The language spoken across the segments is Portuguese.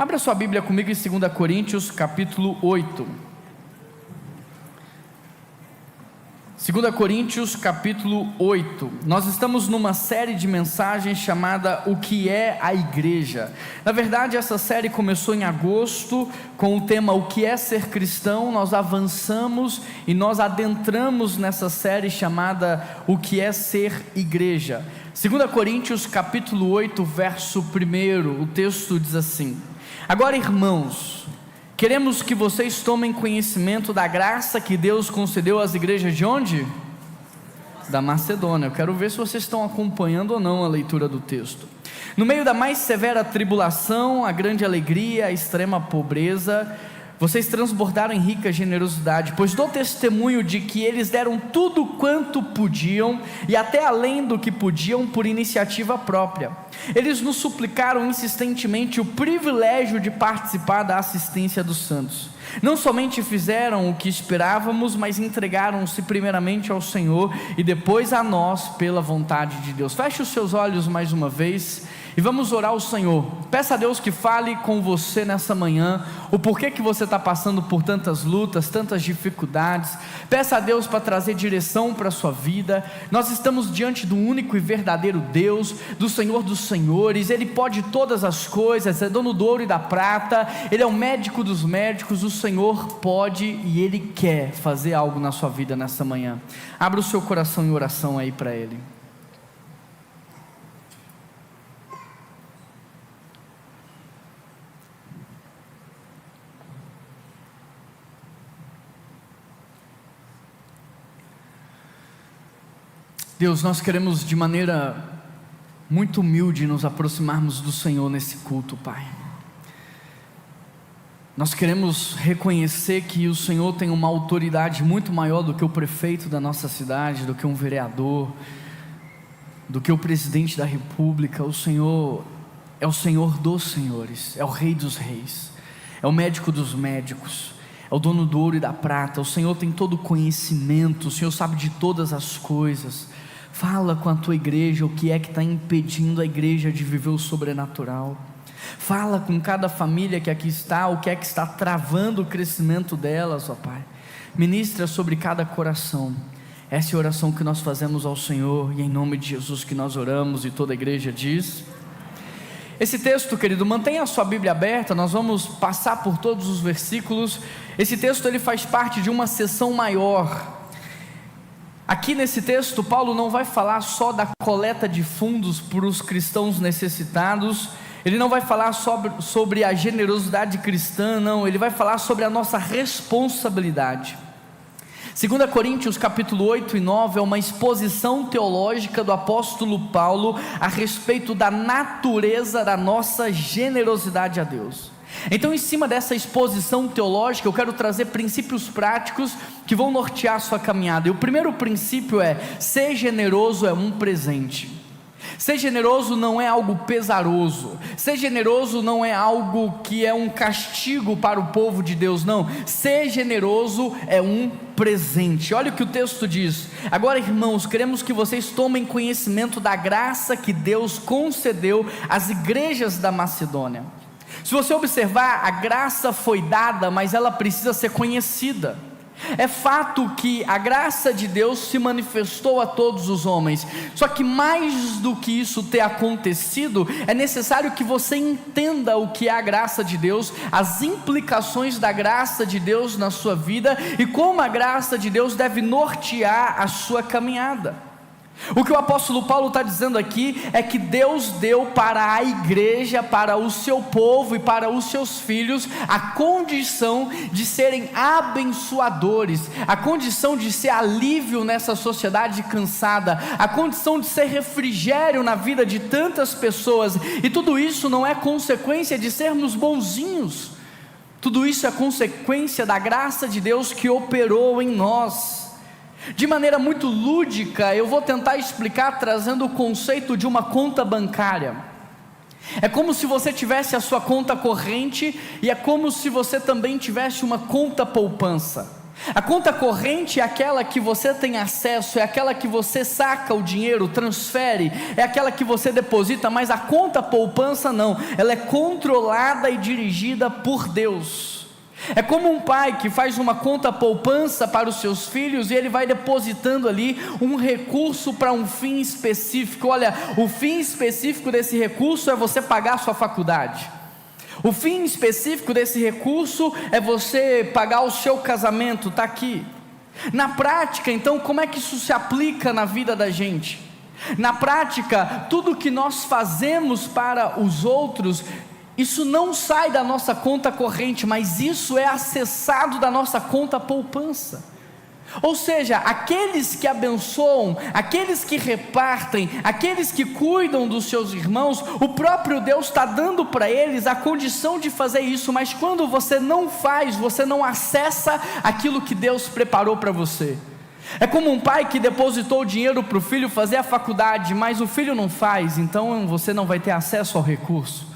Abra sua Bíblia comigo em 2 Coríntios capítulo 8. 2 Coríntios capítulo 8, nós estamos numa série de mensagens chamada O que é a Igreja. Na verdade, essa série começou em agosto com o tema O que é ser cristão. Nós avançamos e nós adentramos nessa série chamada O que é ser igreja. 2 Coríntios capítulo 8, verso 1, o texto diz assim: Agora, irmãos, queremos que vocês tomem conhecimento da graça que Deus concedeu às igrejas de onde? Da Macedônia. Eu quero ver se vocês estão acompanhando ou não a leitura do texto. No meio da mais severa tribulação, a grande alegria, a extrema pobreza, vocês transbordaram em rica generosidade, pois dou testemunho de que eles deram tudo quanto podiam, e até além do que podiam, por iniciativa própria. Eles nos suplicaram insistentemente o privilégio de participar da assistência dos santos. Não somente fizeram o que esperávamos, mas entregaram-se primeiramente ao Senhor e depois a nós pela vontade de Deus. Feche os seus olhos mais uma vez e vamos orar ao Senhor. Peça a Deus que fale com você nessa manhã, o porquê que você está passando por tantas lutas, tantas dificuldades. Peça a Deus para trazer direção para a sua vida. Nós estamos diante do único e verdadeiro Deus, do Senhor dos Senhores. Ele pode todas as coisas, é dono do ouro e da prata, Ele é o médico dos médicos. O Senhor pode e Ele quer fazer algo na sua vida nessa manhã. Abra o seu coração em oração aí para Ele. Deus, nós queremos de maneira muito humilde nos aproximarmos do Senhor nesse culto, Pai. Nós queremos reconhecer que o Senhor tem uma autoridade muito maior do que o prefeito da nossa cidade, do que um vereador, do que o presidente da república. O Senhor é o Senhor dos senhores, é o Rei dos reis, é o médico dos médicos, é o dono do ouro e da prata. O Senhor tem todo o conhecimento, o Senhor sabe de todas as coisas. Fala com a tua igreja o que é que está impedindo a igreja de viver o sobrenatural. Fala com cada família que aqui está, o que é que está travando o crescimento delas, ó Pai. Ministra sobre cada coração. Essa é a oração que nós fazemos ao Senhor, e é em nome de Jesus que nós oramos, e toda a igreja diz. Esse texto, querido, mantenha a sua Bíblia aberta, nós vamos passar por todos os versículos. Esse texto ele faz parte de uma seção maior. Aqui nesse texto, Paulo não vai falar só da coleta de fundos para os cristãos necessitados, ele não vai falar sobre a generosidade cristã, não, ele vai falar sobre a nossa responsabilidade. 2 Coríntios capítulo 8 e 9 é uma exposição teológica do apóstolo Paulo a respeito da natureza da nossa generosidade a Deus. Então, em cima dessa exposição teológica, eu quero trazer princípios práticos que vão nortear a sua caminhada. E o primeiro princípio é: ser generoso é um presente. Ser generoso não é algo pesaroso. Ser generoso não é algo que é um castigo para o povo de Deus, não. Ser generoso é um presente. Olha o que o texto diz: Agora, irmãos, queremos que vocês tomem conhecimento da graça que Deus concedeu às igrejas da Macedônia. Se você observar, a graça foi dada, mas ela precisa ser conhecida. É fato que a graça de Deus se manifestou a todos os homens, só que mais do que isso ter acontecido, é necessário que você entenda o que é a graça de Deus, as implicações da graça de Deus na sua vida, e como a graça de Deus deve nortear a sua caminhada. O que o apóstolo Paulo está dizendo aqui é que Deus deu para a igreja, para o seu povo e para os seus filhos a condição de serem abençoadores, a condição de ser alívio nessa sociedade cansada, a condição de ser refrigério na vida de tantas pessoas. E tudo isso não é consequência de sermos bonzinhos, tudo isso é consequência da graça de Deus que operou em nós. De maneira muito lúdica, eu vou tentar explicar trazendo o conceito de uma conta bancária. É como se você tivesse a sua conta corrente, e é como se você também tivesse uma conta poupança. A conta corrente é aquela que você tem acesso, é aquela que você saca o dinheiro, transfere, é aquela que você deposita, mas a conta poupança não, ela é controlada e dirigida por Deus. É como um pai que faz uma conta poupança para os seus filhos e ele vai depositando ali um recurso para um fim específico. Olha, o fim específico desse recurso é você pagar a sua faculdade. O fim específico desse recurso é você pagar o seu casamento, está aqui. Na prática, então, como é que isso se aplica na vida da gente? Na prática, tudo que nós fazemos para os outros, isso não sai da nossa conta corrente, mas isso é acessado da nossa conta poupança. Ou seja, aqueles que abençoam, aqueles que repartem, aqueles que cuidam dos seus irmãos, o próprio Deus está dando para eles a condição de fazer isso, mas quando você não faz, você não acessa aquilo que Deus preparou para você. É como um pai que depositou dinheiro para o filho fazer a faculdade, mas o filho não faz, então você não vai ter acesso ao recurso.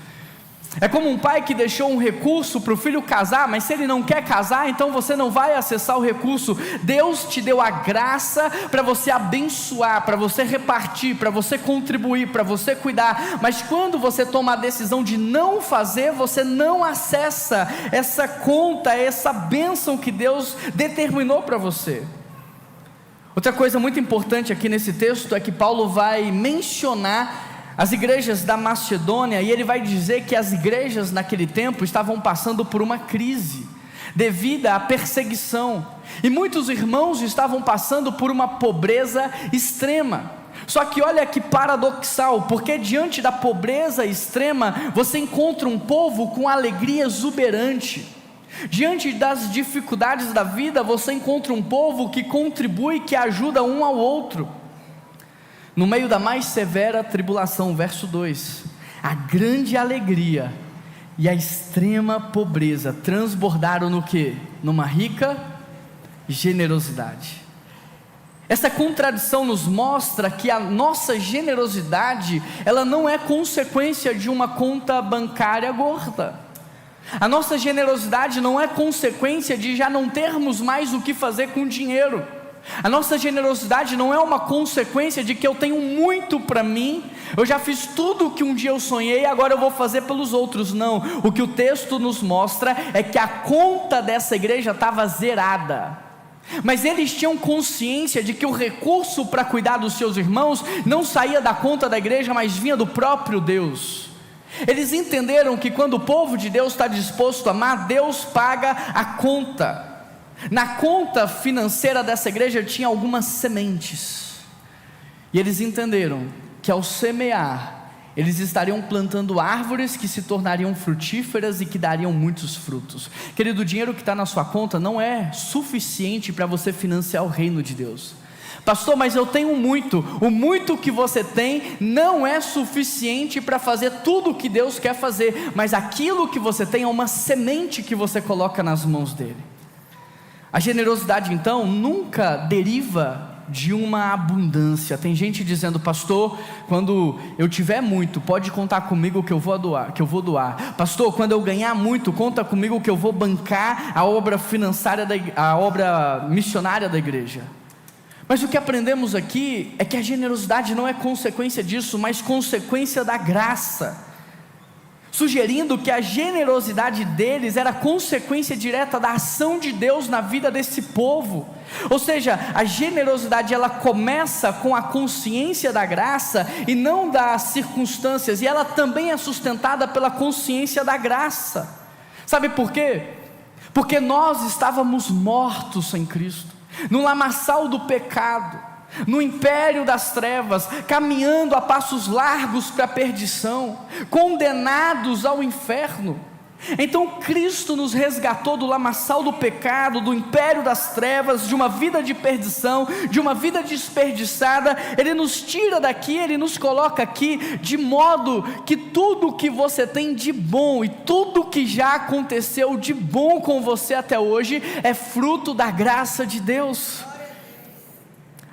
É como um pai que deixou um recurso para o filho casar, mas se ele não quer casar, então você não vai acessar o recurso. Deus te deu a graça para você abençoar, para você repartir, para você contribuir, para você cuidar, mas quando você toma a decisão de não fazer, você não acessa essa conta, essa bênção que Deus determinou para você. Outra coisa muito importante aqui nesse texto é que Paulo vai mencionar as igrejas da Macedônia, e ele vai dizer que as igrejas naquele tempo estavam passando por uma crise, devido à perseguição, e muitos irmãos estavam passando por uma pobreza extrema. Só que olha que paradoxal, porque diante da pobreza extrema, você encontra um povo com alegria exuberante. Diante das dificuldades da vida, você encontra um povo que contribui, que ajuda um ao outro. No meio da mais severa tribulação, verso 2, a grande alegria e a extrema pobreza transbordaram no quê? Numa rica generosidade. Essa contradição nos mostra que a nossa generosidade, ela não é consequência de uma conta bancária gorda. A nossa generosidade não é consequência de já não termos mais o que fazer com dinheiro. A nossa generosidade não é uma consequência de que eu tenho muito para mim, eu já fiz tudo o que um dia eu sonhei, agora eu vou fazer pelos outros. Não, o que o texto nos mostra é que a conta dessa igreja estava zerada, mas eles tinham consciência de que o recurso para cuidar dos seus irmãos não saía da conta da igreja, mas vinha do próprio Deus. Eles entenderam que quando o povo de Deus está disposto a amar, Deus paga a conta. Na conta financeira dessa igreja tinha algumas sementes, e eles entenderam que ao semear, eles estariam plantando árvores que se tornariam frutíferas e que dariam muitos frutos. Querido, o dinheiro que está na sua conta não é suficiente para você financiar o reino de Deus. Pastor, mas eu tenho muito. O muito que você tem não é suficiente para fazer tudo o que Deus quer fazer, mas aquilo que você tem é uma semente que você coloca nas mãos dele. A generosidade então nunca deriva de uma abundância. Tem gente dizendo: pastor, quando eu tiver muito, pode contar comigo que eu vou doar. Pastor, quando eu ganhar muito, conta comigo que eu vou bancar a obra financeira, a obra missionária da igreja. Mas o que aprendemos aqui é que a generosidade não é consequência disso, mas consequência da graça, sugerindo que a generosidade deles era consequência direta da ação de Deus na vida desse povo. Ou seja, a generosidade ela começa com a consciência da graça e não das circunstâncias, e ela também é sustentada pela consciência da graça. Sabe por quê? Porque nós estávamos mortos sem Cristo, no lamaçal do pecado, no império das trevas, caminhando a passos largos para a perdição, condenados ao inferno. Então Cristo nos resgatou do lamaçal do pecado, do império das trevas, de uma vida de perdição, de uma vida desperdiçada. Ele nos tira daqui, Ele nos coloca aqui, de modo que tudo que você tem de bom e tudo que já aconteceu de bom com você até hoje é fruto da graça de Deus.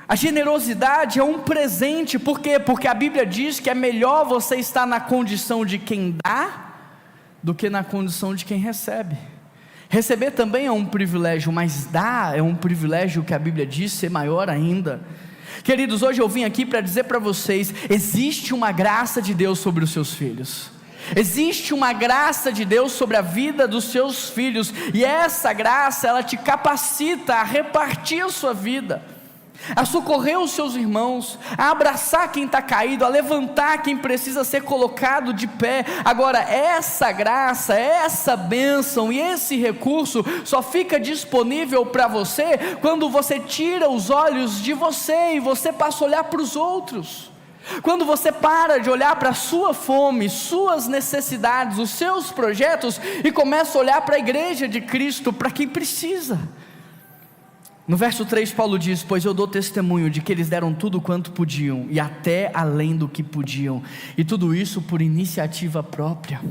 A generosidade é um presente. Por quê? Porque a Bíblia diz que é melhor você estar na condição de quem dá do que na condição de quem recebe. Receber também é um privilégio, mas dar é um privilégio que a Bíblia diz ser maior ainda. Queridos, hoje eu vim aqui para dizer para vocês: existe uma graça de Deus sobre os seus filhos. Existe uma graça de Deus sobre a vida dos seus filhos, e essa graça, ela te capacita a repartir a sua vida, a socorrer os seus irmãos, a abraçar quem está caído, a levantar quem precisa ser colocado de pé. Agora, essa graça, essa bênção e esse recurso só fica disponível para você quando você tira os olhos de você e você passa a olhar para os outros. Quando você para de olhar para a sua fome, suas necessidades, os seus projetos, e começa a olhar para a igreja de Cristo, para quem precisa. No verso 3 Paulo diz: pois eu dou testemunho de que eles deram tudo quanto podiam, e até além do que podiam, e tudo isso por iniciativa própria.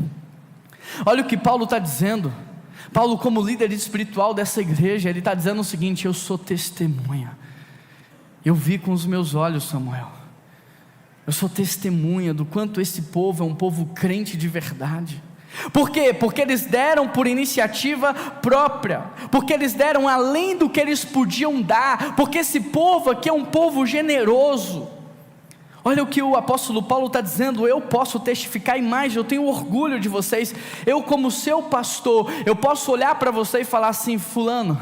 Olha o que Paulo está dizendo. Paulo, como líder espiritual dessa igreja, ele está dizendo o seguinte: eu sou testemunha, eu vi com os meus olhos, Samuel. Eu sou testemunha do quanto esse povo é um povo crente de verdade. Por quê? Porque eles deram por iniciativa própria, porque eles deram além do que eles podiam dar, porque esse povo aqui é um povo generoso. Olha o que o apóstolo Paulo está dizendo: eu posso testificar e mais, eu tenho orgulho de vocês. Eu, como seu pastor, eu posso olhar para você e falar assim: fulano,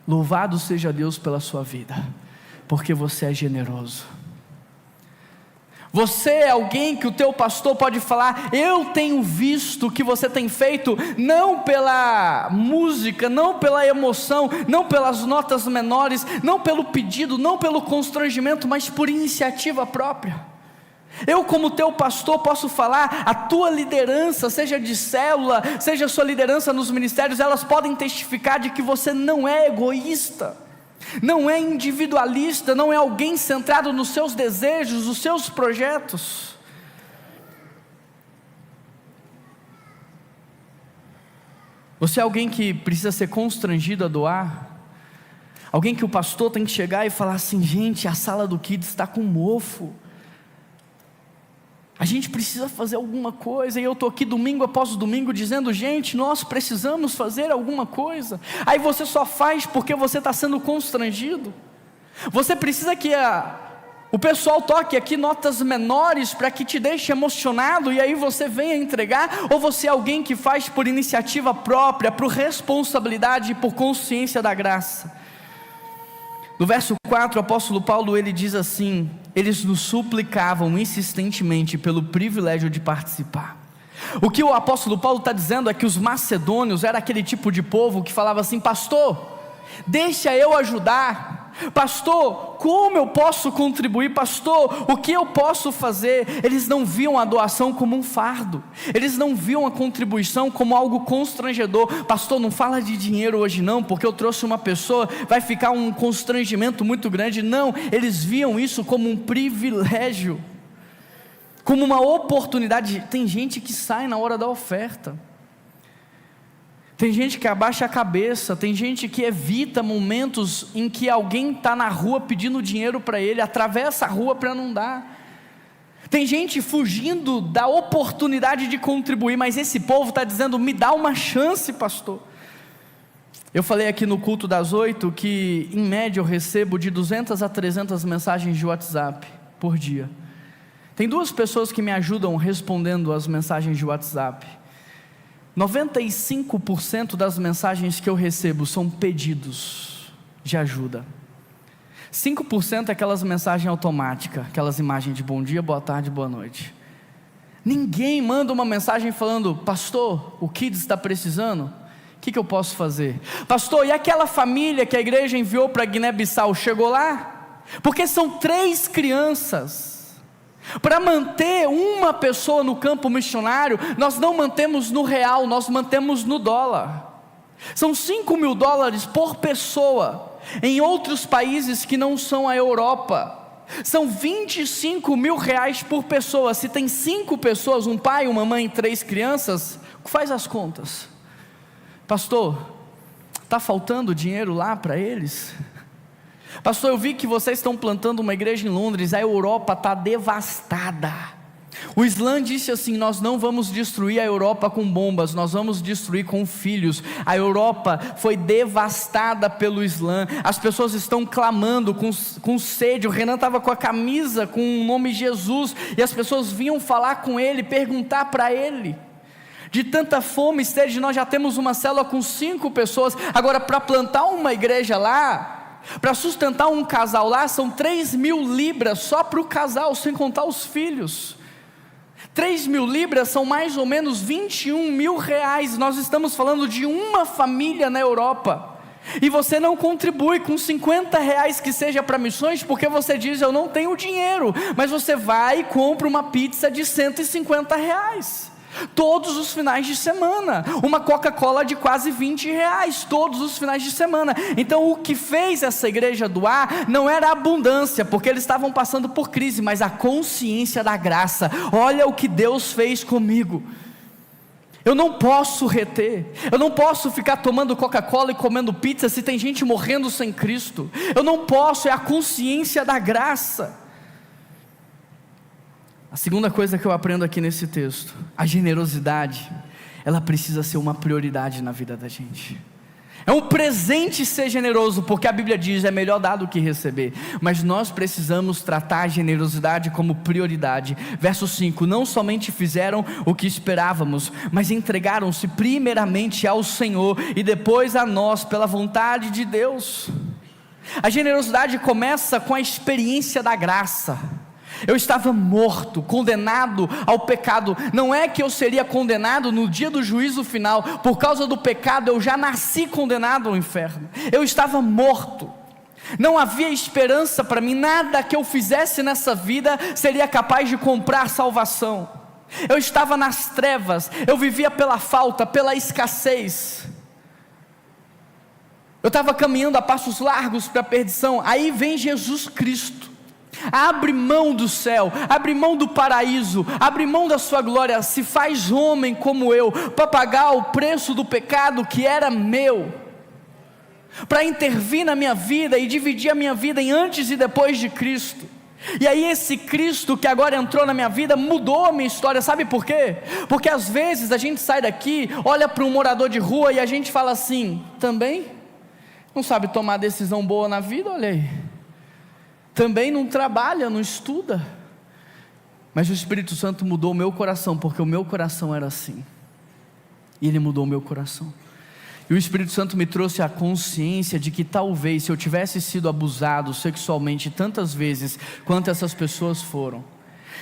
louvado seja Deus pela sua vida, porque você é generoso. Você é alguém que o teu pastor pode falar: eu tenho visto o que você tem feito, não pela música, não pela emoção, não pelas notas menores, não pelo pedido, não pelo constrangimento, mas por iniciativa própria. Eu, como teu pastor, posso falar: a tua liderança, seja de célula, seja a sua liderança nos ministérios, elas podem testificar de que você não é egoísta, não é individualista, não é alguém centrado nos seus desejos, nos seus projetos. Você é alguém que precisa ser constrangido a doar, alguém que o pastor tem que chegar e falar assim: gente, a sala do Kids está com mofo, a gente precisa fazer alguma coisa. E eu estou aqui domingo após domingo dizendo: gente, nós precisamos fazer alguma coisa. Aí você só faz porque você está sendo constrangido. Você precisa que o pessoal toque aqui notas menores para que te deixe emocionado, e aí você venha entregar. Ou você é alguém que faz por iniciativa própria, por responsabilidade e por consciência da graça? No verso 4, o apóstolo Paulo, ele diz assim: eles nos suplicavam insistentemente pelo privilégio de participar. O que o apóstolo Paulo está dizendo é que os macedônios era aquele tipo de povo que falava assim: pastor, deixa eu ajudar. Pastor, como eu posso contribuir? Pastor, o que eu posso fazer? Eles não viam a doação como um fardo, eles não viam a contribuição como algo constrangedor. Pastor, não fala de dinheiro hoje não, porque eu trouxe uma pessoa, vai ficar um constrangimento muito grande. Não, eles viam isso como um privilégio, como uma oportunidade. Tem gente que sai na hora da oferta, tem gente que abaixa a cabeça, tem gente que evita momentos em que alguém está na rua pedindo dinheiro para ele, atravessa a rua para não dar. Tem gente fugindo da oportunidade de contribuir, mas esse povo está dizendo: me dá uma chance, pastor. Eu falei aqui no culto das 8 que em média eu recebo de 200 a 300 mensagens de WhatsApp por dia. Tem 2 pessoas que me ajudam respondendo as mensagens de WhatsApp. 95% das mensagens que eu recebo são pedidos de ajuda. 5% é aquelas mensagens automáticas, aquelas imagens de bom dia, boa tarde, boa noite. Ninguém manda uma mensagem falando: pastor, o Kids está precisando, o que eu posso fazer? Pastor, e aquela família que a igreja enviou para Guiné-Bissau, chegou lá? Porque são 3 crianças. Para manter uma pessoa no campo missionário, nós não mantemos no real, nós mantemos no dólar. São $5.000 por pessoa, em outros países que não são a Europa. São R$25 mil por pessoa. Se tem 5 pessoas, um pai, uma mãe, 3 crianças, faz as contas. Pastor, está faltando dinheiro lá para eles? Pastor, eu vi que vocês estão plantando uma igreja em Londres, a Europa está devastada. O Islã disse assim: nós não vamos destruir a Europa com bombas, nós vamos destruir com filhos. A Europa foi devastada pelo Islã, as pessoas estão clamando com sede. O Renan estava com a camisa com o nome Jesus, e as pessoas vinham falar com ele, perguntar para ele. De tanta fome e sede, nós já temos uma célula com 5 pessoas, agora para plantar uma igreja lá, para sustentar um casal lá, são 3.000 libras só para o casal, sem contar os filhos. 3.000 libras são mais ou menos 21 mil reais. Nós estamos falando de uma família na Europa, e você não contribui com 50 reais que seja para missões, porque você diz: eu não tenho dinheiro, mas você vai e compra uma pizza de 150 reais, todos os finais de semana, uma Coca-Cola de quase 20 reais, todos os finais de semana. Então o que fez essa igreja doar, não era a abundância, porque eles estavam passando por crise, mas a consciência da graça. Olha o que Deus fez comigo, eu não posso reter, eu não posso ficar tomando Coca-Cola e comendo pizza, se tem gente morrendo sem Cristo. Eu não posso, é a consciência da graça. A segunda coisa que eu aprendo aqui nesse texto: a generosidade, ela precisa ser uma prioridade na vida da gente. É um presente ser generoso, porque a Bíblia diz: é melhor dar do que receber. Mas nós precisamos tratar a generosidade como prioridade. Verso 5: não somente fizeram o que esperávamos, mas entregaram-se primeiramente ao Senhor e depois a nós, pela vontade de Deus. A generosidade começa com a experiência da graça. Eu estava morto, condenado ao pecado. Não é que eu seria condenado no dia do juízo final, por causa do pecado eu já nasci condenado ao inferno. Eu estava morto, não havia esperança para mim, nada que eu fizesse nessa vida seria capaz de comprar salvação. Eu estava nas trevas, eu vivia pela falta, pela escassez. Eu estava caminhando a passos largos para a perdição. Aí vem Jesus Cristo, abre mão do céu, abre mão do paraíso, abre mão da sua glória, se faz homem como eu, para pagar o preço do pecado que era meu, para intervir na minha vida e dividir a minha vida em antes e depois de Cristo. E aí esse Cristo que agora entrou na minha vida mudou a minha história. Sabe por quê? Porque às vezes a gente sai daqui, olha para um morador de rua e a gente fala assim: também não sabe tomar decisão boa na vida, olha aí, também não trabalha, não estuda. Mas o Espírito Santo mudou o meu coração, porque o meu coração era assim, e Ele mudou o meu coração. E o Espírito Santo me trouxe a consciência de que talvez, se eu tivesse sido abusado sexualmente tantas vezes quanto essas pessoas foram,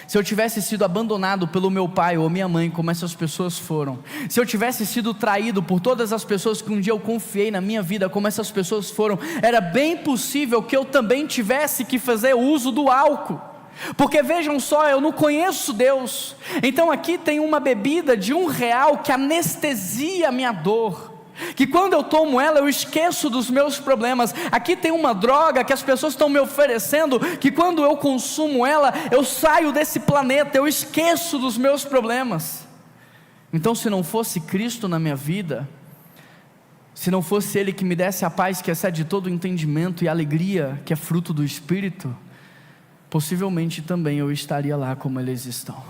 se eu tivesse sido abandonado pelo meu pai ou minha mãe, como essas pessoas foram, se eu tivesse sido traído por todas as pessoas que um dia eu confiei na minha vida, como essas pessoas foram, era bem possível que eu também tivesse que fazer uso do álcool. Porque vejam só, eu não conheço Deus. Então aqui tem uma bebida de R$1 que anestesia a minha dor, que quando eu tomo ela eu esqueço dos meus problemas. Aqui tem uma droga que as pessoas estão me oferecendo, que quando eu consumo ela, eu saio desse planeta, eu esqueço dos meus problemas. Então se não fosse Cristo na minha vida, se não fosse Ele que me desse a paz que excede todo o entendimento e a alegria que é fruto do Espírito, possivelmente também eu estaria lá como eles estão.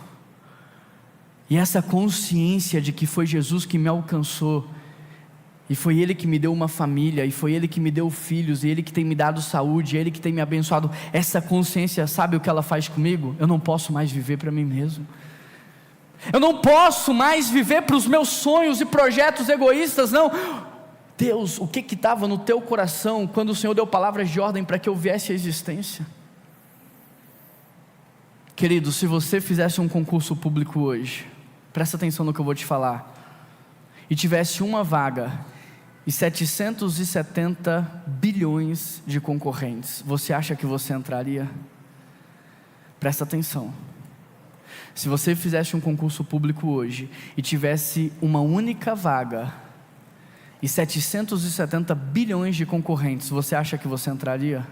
E essa consciência de que foi Jesus que me alcançou, e foi Ele que me deu uma família, e foi Ele que me deu filhos, e Ele que tem me dado saúde, Ele que tem me abençoado. Essa consciência, sabe o que ela faz comigo? Eu não posso mais viver para mim mesmo. Eu não posso mais viver para os meus sonhos e projetos egoístas, não. Deus, o que estava no teu coração quando o Senhor deu palavras de ordem para que eu viesse à existência? Querido, se você fizesse um concurso público hoje, presta atenção no que eu vou te falar, e tivesse uma vaga e 770 bilhões de concorrentes, você acha que você entraria? Presta atenção. Se você fizesse um concurso público hoje e tivesse uma única vaga e 770 bilhões de concorrentes, você acha que você entraria?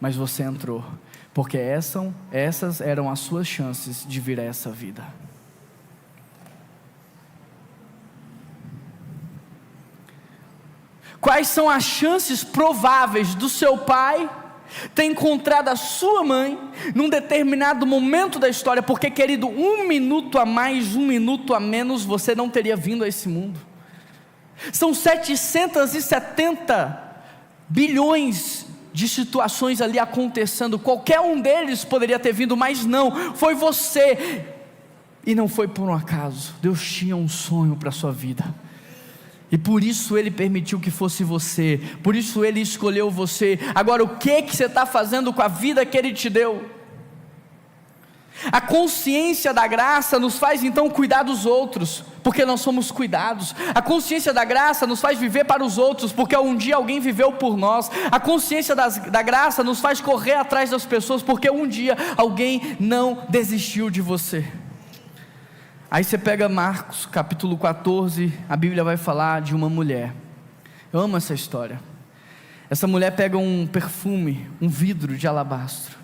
Mas você entrou, porque essas eram as suas chances de vir a essa vida. Quais são as chances prováveis do seu pai ter encontrado a sua mãe num determinado momento da história, porque, querido, 1 minuto a mais, 1 minuto a menos, você não teria vindo a esse mundo. São 770 bilhões de situações ali acontecendo, qualquer um deles poderia ter vindo, mas não, foi você, e não foi por um acaso. Deus tinha um sonho para a sua vida, e por isso Ele permitiu que fosse você, por isso Ele escolheu você. Agora, o que você está fazendo com a vida que Ele te deu? A consciência da graça nos faz então cuidar dos outros, porque nós somos cuidados. A consciência da graça nos faz viver para os outros, porque um dia alguém viveu por nós. A consciência da graça nos faz correr atrás das pessoas, porque um dia alguém não desistiu de você. Aí você pega Marcos capítulo 14, a Bíblia vai falar de uma mulher. Eu amo essa história. Essa mulher pega um perfume, um vidro de alabastro,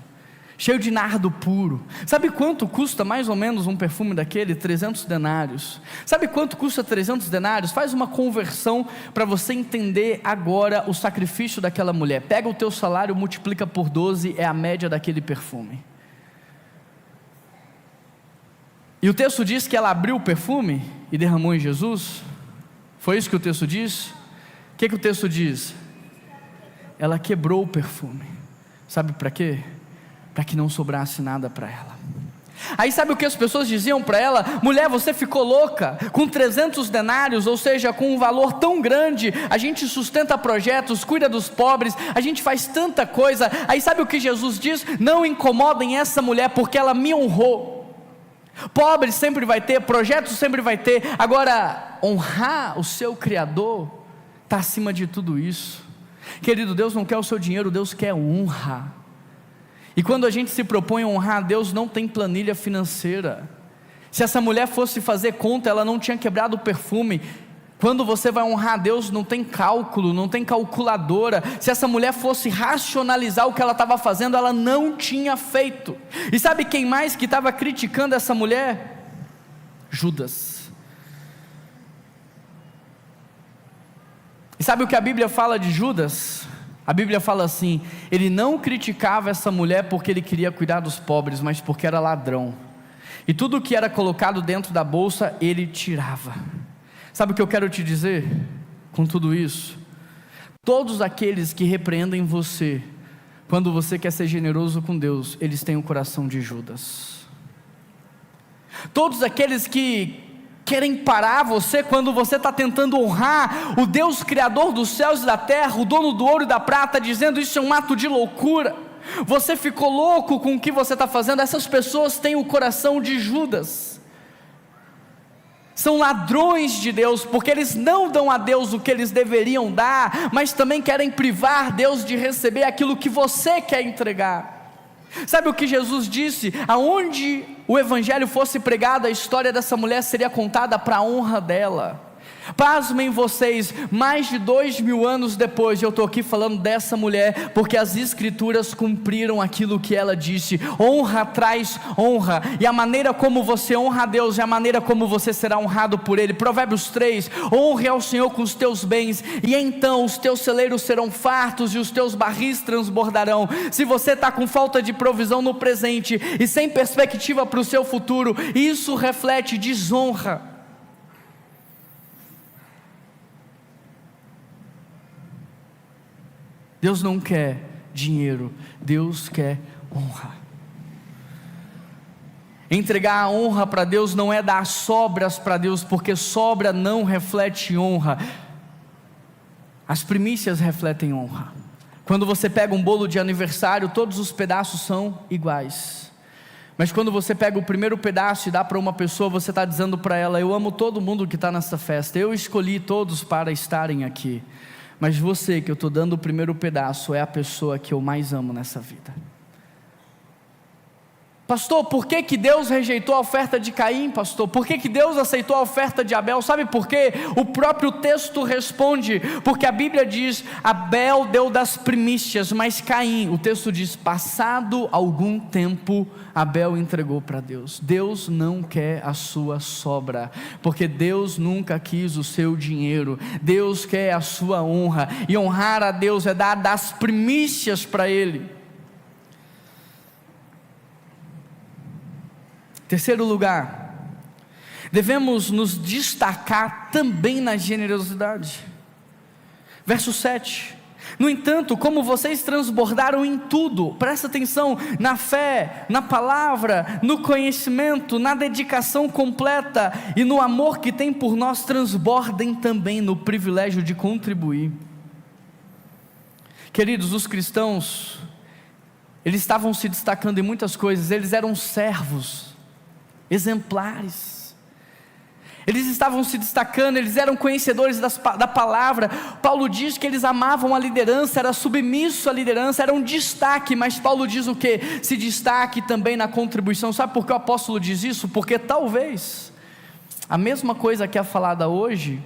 cheio de nardo puro. Sabe quanto custa mais ou menos um perfume daquele? 300 denários. Sabe quanto custa 300 denários? Faz uma conversão para você entender agora o sacrifício daquela mulher. Pega o teu salário, multiplica por 12, é a média daquele perfume. E o texto diz que ela abriu o perfume e derramou em Jesus. Foi isso que o texto diz? O que o texto diz? Ela quebrou o perfume. Sabe para quê? Para que não sobrasse nada para ela. Aí sabe o que as pessoas diziam para ela? Mulher, você ficou louca, com 300 denários, ou seja, com um valor tão grande, a gente sustenta projetos, cuida dos pobres, a gente faz tanta coisa. Aí sabe o que Jesus diz? Não incomodem essa mulher, porque ela me honrou. Pobre sempre vai ter, projetos sempre vai ter, agora honrar o seu Criador está acima de tudo isso. Querido, Deus não quer o seu dinheiro, Deus quer honra. E quando a gente se propõe a honrar a Deus, não tem planilha financeira. Se essa mulher fosse fazer conta, ela não tinha quebrado o perfume. Quando você vai honrar a Deus, não tem cálculo, não tem calculadora. Se essa mulher fosse racionalizar o que ela estava fazendo, ela não tinha feito. E sabe quem mais que estava criticando essa mulher? Judas. E sabe o que a Bíblia fala de Judas? A Bíblia fala assim: ele não criticava essa mulher porque ele queria cuidar dos pobres, mas porque era ladrão, e tudo que era colocado dentro da bolsa, ele tirava. Sabe o que eu quero te dizer com tudo isso? Todos aqueles que repreendem você, quando você quer ser generoso com Deus, eles têm o coração de Judas. Todos aqueles que querem parar você quando você está tentando honrar o Deus Criador dos céus e da terra, o dono do ouro e da prata, dizendo isso é um ato de loucura, você ficou louco com o que você está fazendo. Essas pessoas têm o coração de Judas, são ladrões de Deus, porque eles não dão a Deus o que eles deveriam dar, mas também querem privar Deus de receber aquilo que você quer entregar. Sabe o que Jesus disse? Aonde o evangelho fosse pregado, a história dessa mulher seria contada para a honra dela. Pasmem vocês, mais de 2000 anos depois, eu estou aqui falando dessa mulher, porque as escrituras cumpriram aquilo que ela disse. Honra traz honra, e a maneira como você honra a Deus é a maneira como você será honrado por Ele. Provérbios 3, honre ao Senhor com os teus bens, e então os teus celeiros serão fartos, e os teus barris transbordarão. Se você está com falta de provisão no presente, e sem perspectiva para o seu futuro, isso reflete desonra. Deus não quer dinheiro, Deus quer honra. Entregar a honra para Deus não é dar sobras para Deus, porque sobra não reflete honra. As primícias refletem honra. Quando você pega um bolo de aniversário, todos os pedaços são iguais. Mas quando você pega o primeiro pedaço e dá para uma pessoa, você está dizendo para ela: eu amo todo mundo que está nessa festa, eu escolhi todos para estarem aqui. Mas você, que eu estou dando o primeiro pedaço, é a pessoa que eu mais amo nessa vida. Pastor, por que Deus rejeitou a oferta de Caim, pastor? Por que Deus aceitou a oferta de Abel? Sabe por quê? O próprio texto responde, porque a Bíblia diz, Abel deu das primícias, mas Caim, o texto diz, passado algum tempo, Abel entregou para Deus. Deus não quer a sua sobra, porque Deus nunca quis o seu dinheiro, Deus quer a sua honra, e honrar a Deus é dar das primícias para Ele. Terceiro lugar, devemos nos destacar também na generosidade. Verso 7, no entanto, como vocês transbordaram em tudo, presta atenção, na fé, na palavra, no conhecimento, na dedicação completa e no amor que tem por nós, transbordem também no privilégio de contribuir. Queridos, os cristãos, eles estavam se destacando em muitas coisas, eles eram servos, exemplares, eles estavam se destacando, eles eram conhecedores da palavra. Paulo diz que eles amavam a liderança, era submisso à liderança, era um destaque, mas Paulo diz o que? Se destaque também na contribuição. Sabe por que o apóstolo diz isso? Porque talvez a mesma coisa que é falada hoje,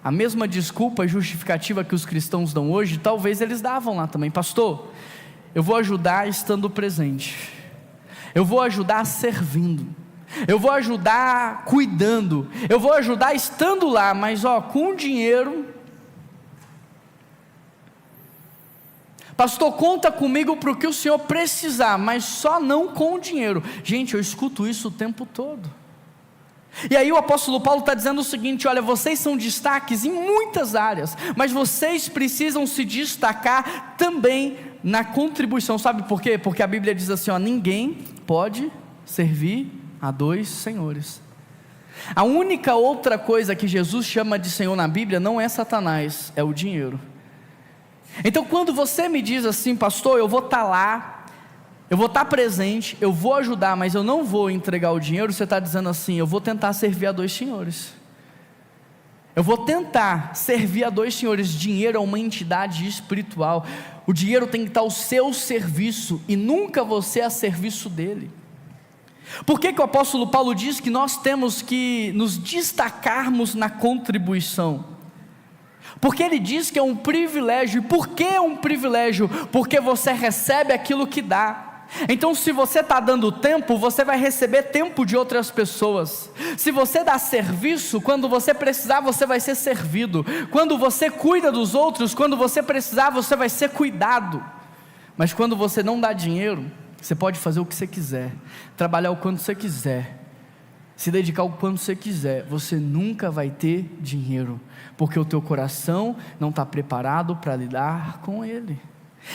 a mesma desculpa e justificativa que os cristãos dão hoje, talvez eles davam lá também. Pastor, eu vou ajudar estando presente, eu vou ajudar servindo, eu vou ajudar cuidando, eu vou ajudar estando lá, mas com dinheiro. Pastor, conta comigo para o que o senhor precisar, mas só não com dinheiro. Gente, eu escuto isso o tempo todo. E aí o apóstolo Paulo está dizendo o seguinte: olha, vocês são destaques em muitas áreas, mas vocês precisam se destacar também na contribuição. Sabe por quê? Porque a Bíblia diz assim, ninguém pode servir a dois senhores. A única outra coisa que Jesus chama de Senhor na Bíblia não é Satanás, é o dinheiro. Então quando você me diz assim, pastor, eu vou estar lá, eu vou estar presente, eu vou ajudar, mas eu não vou entregar o dinheiro, você está dizendo assim, eu vou tentar servir a dois senhores. Eu vou tentar servir a dois senhores. Dinheiro é uma entidade espiritual, o dinheiro tem que estar ao seu serviço, e nunca você a serviço dele. Por que o apóstolo Paulo diz que nós temos que nos destacarmos na contribuição? Porque ele diz que é um privilégio. E por que é um privilégio? Porque você recebe aquilo que dá. Então se você está dando tempo, você vai receber tempo de outras pessoas. Se você dá serviço, quando você precisar, você vai ser servido. Quando você cuida dos outros, quando você precisar, você vai ser cuidado. Mas quando você não dá dinheiro, você pode fazer o que você quiser, trabalhar o quanto você quiser, se dedicar o quanto você quiser, você nunca vai ter dinheiro, porque o teu coração não está preparado para lidar com ele.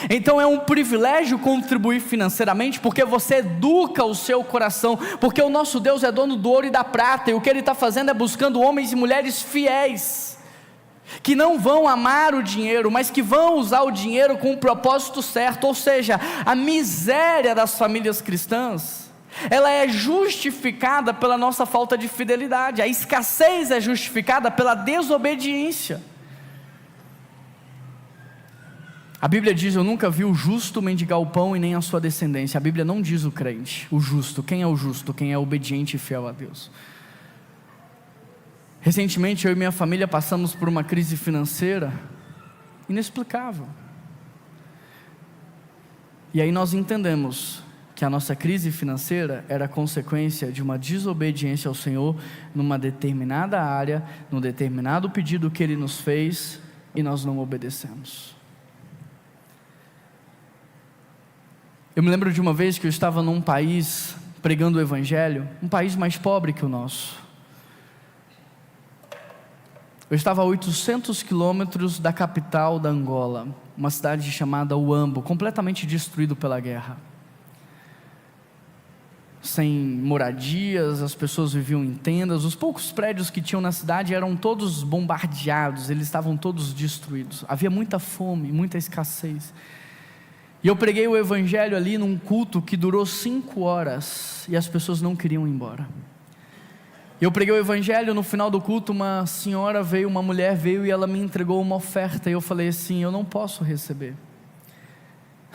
Então é um privilégio contribuir financeiramente, porque você educa o seu coração, porque o nosso Deus é dono do ouro e da prata, e o que Ele está fazendo é buscando homens e mulheres fiéis, que não vão amar o dinheiro, mas que vão usar o dinheiro com o propósito certo. Ou seja, a miséria das famílias cristãs, ela é justificada pela nossa falta de fidelidade, a escassez é justificada pela desobediência. A Bíblia diz, eu nunca vi o justo mendigar o pão e nem a sua descendência. A Bíblia não diz o crente, o justo. Quem é o justo? Quem é obediente e fiel a Deus. Recentemente eu e minha família passamos por uma crise financeira inexplicável. E aí nós entendemos que a nossa crise financeira era consequência de uma desobediência ao Senhor numa determinada área, num determinado pedido que Ele nos fez, e nós não obedecemos. Eu me lembro de uma vez que eu estava num país pregando o Evangelho, um país mais pobre que o nosso. Eu estava a 800 quilômetros da capital da Angola, uma cidade chamada Uambo, completamente destruído pela guerra. Sem moradias, as pessoas viviam em tendas, os poucos prédios que tinham na cidade eram todos bombardeados, eles estavam todos destruídos, havia muita fome, muita escassez. E eu preguei o Evangelho ali num culto que durou 5 horas, e as pessoas não queriam ir embora. Eu preguei o Evangelho, no final do culto uma mulher veio e ela me entregou uma oferta, e eu falei assim, eu não posso receber.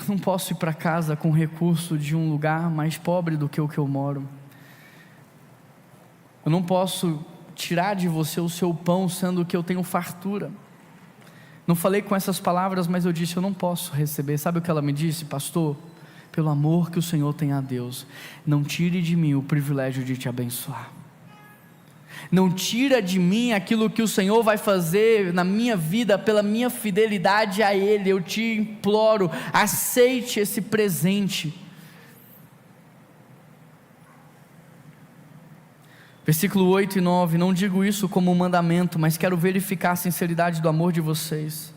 Eu não posso ir para casa com recurso de um lugar mais pobre do que o que eu moro. Eu não posso tirar de você o seu pão, sendo que eu tenho fartura. Não falei com essas palavras, mas eu disse, eu não posso receber. Sabe o que ela me disse? Pastor, pelo amor que o Senhor tem a Deus, não tire de mim o privilégio de te abençoar. Não tira de mim aquilo que o Senhor vai fazer na minha vida, pela minha fidelidade a Ele. Eu te imploro, aceite esse presente. Versículo 8 e 9, não digo isso como um mandamento, mas quero verificar a sinceridade do amor de vocês.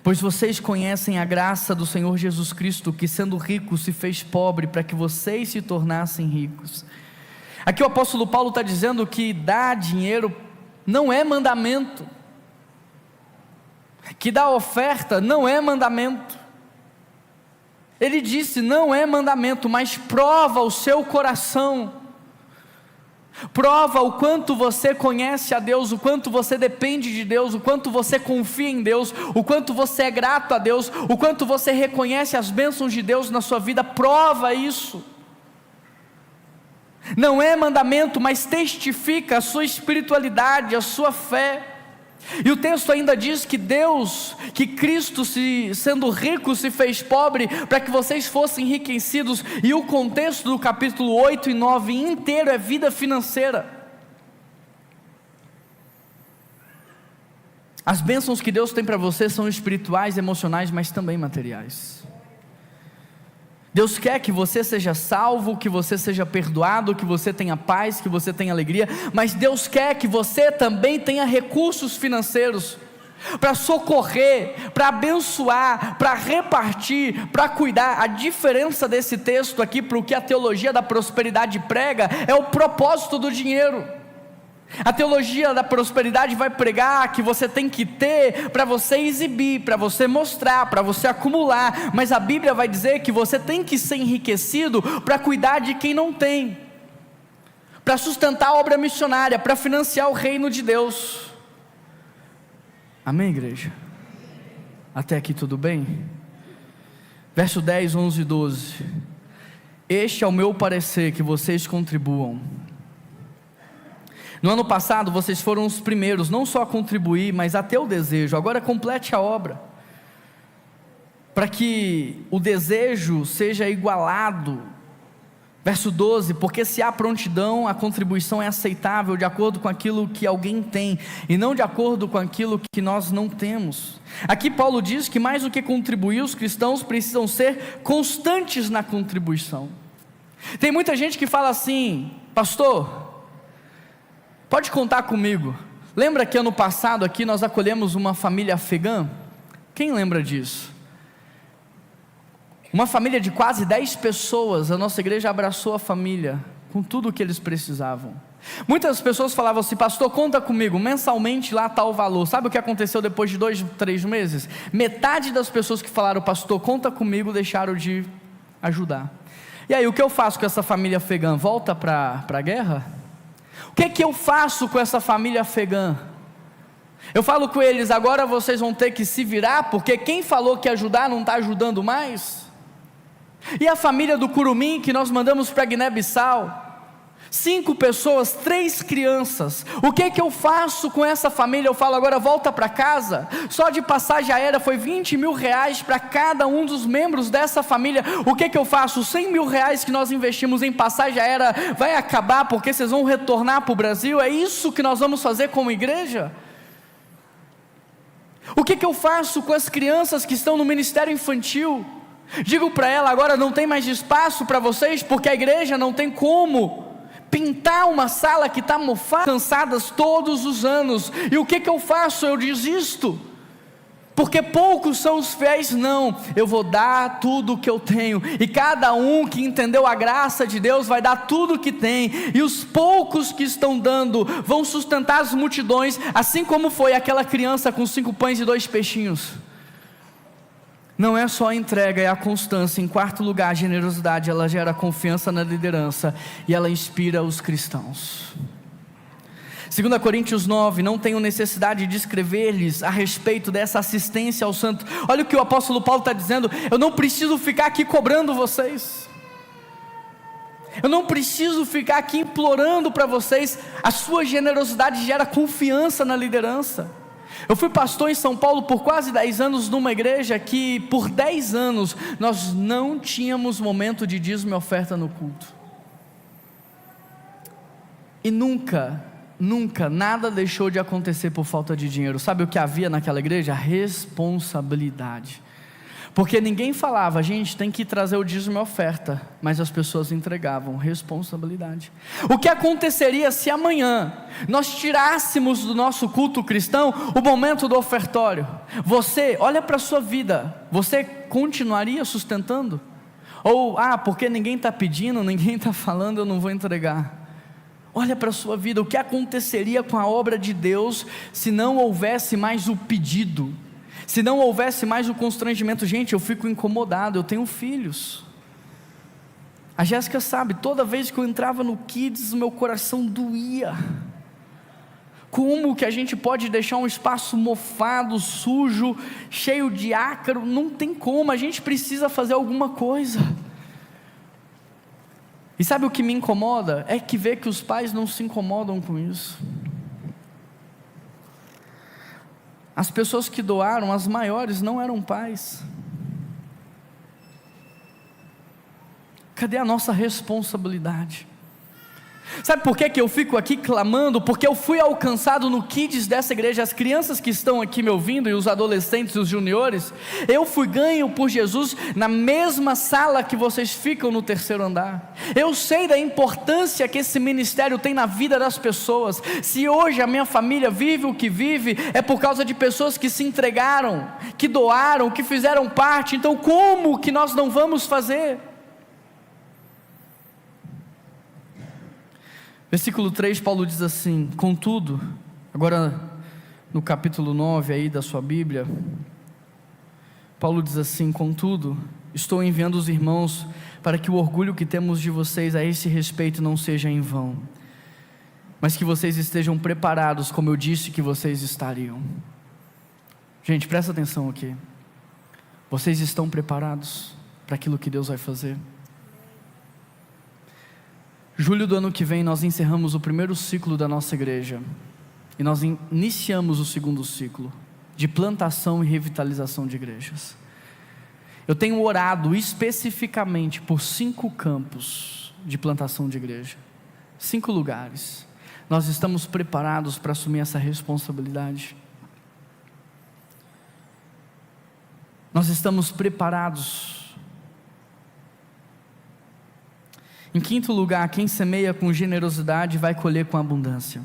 Pois vocês conhecem a graça do Senhor Jesus Cristo, que sendo rico se fez pobre, para que vocês se tornassem ricos. Aqui o apóstolo Paulo está dizendo que dar dinheiro não é mandamento, que dar oferta não é mandamento. Ele disse, não é mandamento, mas prova o seu coração, prova o quanto você conhece a Deus, o quanto você depende de Deus, o quanto você confia em Deus, o quanto você é grato a Deus, o quanto você reconhece as bênçãos de Deus na sua vida. Prova isso. Não é mandamento, mas testifica a sua espiritualidade, a sua fé. E o texto ainda diz que Deus, que Cristo sendo rico se fez pobre, para que vocês fossem enriquecidos. E o contexto do capítulo 8 e 9 inteiro é vida financeira. As bênçãos que Deus tem para você são espirituais, emocionais, mas também materiais. Deus quer que você seja salvo, que você seja perdoado, que você tenha paz, que você tenha alegria, mas Deus quer que você também tenha recursos financeiros, para socorrer, para abençoar, para repartir, para cuidar. A diferença desse texto aqui para o que a teologia da prosperidade prega, é o propósito do dinheiro. A teologia da prosperidade vai pregar que você tem que ter para você exibir, para você mostrar, para você acumular, mas a Bíblia vai dizer que você tem que ser enriquecido para cuidar de quem não tem, para sustentar a obra missionária, para financiar o reino de Deus. Amém, igreja? Até aqui tudo bem? Verso 10, 11 e 12. Este é o meu parecer, que vocês contribuam. No ano passado vocês foram os primeiros, não só a contribuir, mas a ter o desejo. Agora complete a obra, para que o desejo seja igualado. Verso 12, porque se há prontidão, a contribuição é aceitável de acordo com aquilo que alguém tem, e não de acordo com aquilo que nós não temos. Aqui Paulo diz que mais do que contribuir, os cristãos precisam ser constantes na contribuição. Tem muita gente que fala assim, pastor, pode contar comigo. Lembra que ano passado aqui nós acolhemos uma família afegã? Quem lembra disso? Uma família de quase 10 pessoas, a nossa igreja abraçou a família, com tudo o que eles precisavam. Muitas pessoas falavam assim, pastor, conta comigo, mensalmente lá está o valor. Sabe o que aconteceu depois de 2, 3 meses? Metade das pessoas que falaram, pastor, conta comigo, deixaram de ajudar. E aí, o que eu faço com essa família afegã? Volta para a guerra? O que eu faço com essa família afegã? Eu falo com eles, agora vocês vão ter que se virar, porque quem falou que ia ajudar não está ajudando mais? E a família do Curumim, que nós mandamos para Guiné-Bissau, 5 pessoas, 3 crianças, o que eu faço com essa família? Eu falo, agora volta para casa. Só de passagem aérea foi 20 mil reais para cada um dos membros dessa família. O que eu faço? 100 mil reais que nós investimos em passagem aérea vai acabar porque vocês vão retornar para o Brasil? É isso que nós vamos fazer como igreja? O que eu faço com as crianças que estão no ministério infantil? Digo para ela, agora não tem mais espaço para vocês, porque a igreja não tem como pintar uma sala que está mofada, cansadas todos os anos. E o que eu faço? Eu desisto, porque poucos são os fiéis. Não, eu vou dar tudo o que eu tenho, e cada um que entendeu a graça de Deus vai dar tudo o que tem, e os poucos que estão dando vão sustentar as multidões, assim como foi aquela criança com 5 pães e 2 peixinhos. Não é só a entrega, é a constância. Em quarto lugar, a generosidade, ela gera confiança na liderança, e ela inspira os cristãos. 2 Coríntios 9, não tenho necessidade de escrever-lhes a respeito dessa assistência ao santo. Olha o que o apóstolo Paulo está dizendo: eu não preciso ficar aqui cobrando vocês, eu não preciso ficar aqui implorando para vocês. A sua generosidade gera confiança na liderança. Eu fui pastor em São Paulo por quase 10 anos, numa igreja que por 10 anos nós não tínhamos momento de dízimo e oferta no culto, e nunca nada deixou de acontecer por falta de dinheiro. Sabe o que havia naquela igreja? Responsabilidade. Porque ninguém falava: gente, tem que trazer o dízimo e a oferta, mas as pessoas entregavam. Responsabilidade. O que aconteceria se amanhã nós tirássemos do nosso culto cristão o momento do ofertório? Você, olha para a sua vida, você continuaria sustentando? Ou, porque ninguém está pedindo, ninguém está falando, eu não vou entregar? Olha para a sua vida, o que aconteceria com a obra de Deus se não houvesse mais o pedido, se não houvesse mais o constrangimento? Gente, eu fico incomodado, eu tenho filhos. A Jéssica sabe, toda vez que eu entrava no Kids, meu coração doía. Como que a gente pode deixar um espaço mofado, sujo, cheio de ácaro? Não tem como, a gente precisa fazer alguma coisa. E sabe o que me incomoda? É que ver que os pais não se incomodam com isso. As pessoas que doaram, as maiores, não eram pais. Cadê a nossa responsabilidade? Sabe por que eu fico aqui clamando? Porque eu fui alcançado no Kids dessa igreja. As crianças que estão aqui me ouvindo, e os adolescentes e os juniores, eu fui ganho por Jesus na mesma sala que vocês ficam no 3º andar. Eu sei da importância que esse ministério tem na vida das pessoas. Se hoje a minha família vive o que vive, é por causa de pessoas que se entregaram, que doaram, que fizeram parte. Então como que nós não vamos fazer? Versículo 3, Paulo diz assim: contudo, agora no capítulo 9 aí da sua Bíblia, Paulo diz assim: contudo, estou enviando os irmãos para que o orgulho que temos de vocês a esse respeito não seja em vão, mas que vocês estejam preparados, como eu disse que vocês estariam. Gente, presta atenção aqui. Vocês estão preparados para aquilo que Deus vai fazer? Julho do ano que vem nós encerramos o primeiro ciclo da nossa igreja, e nós iniciamos o segundo ciclo, de plantação e revitalização de igrejas. Eu tenho orado especificamente por 5 campos de plantação de igreja, 5 lugares. Nós estamos preparados para assumir essa responsabilidade? Nós estamos preparados? Em 5º lugar, quem semeia com generosidade vai colher com abundância.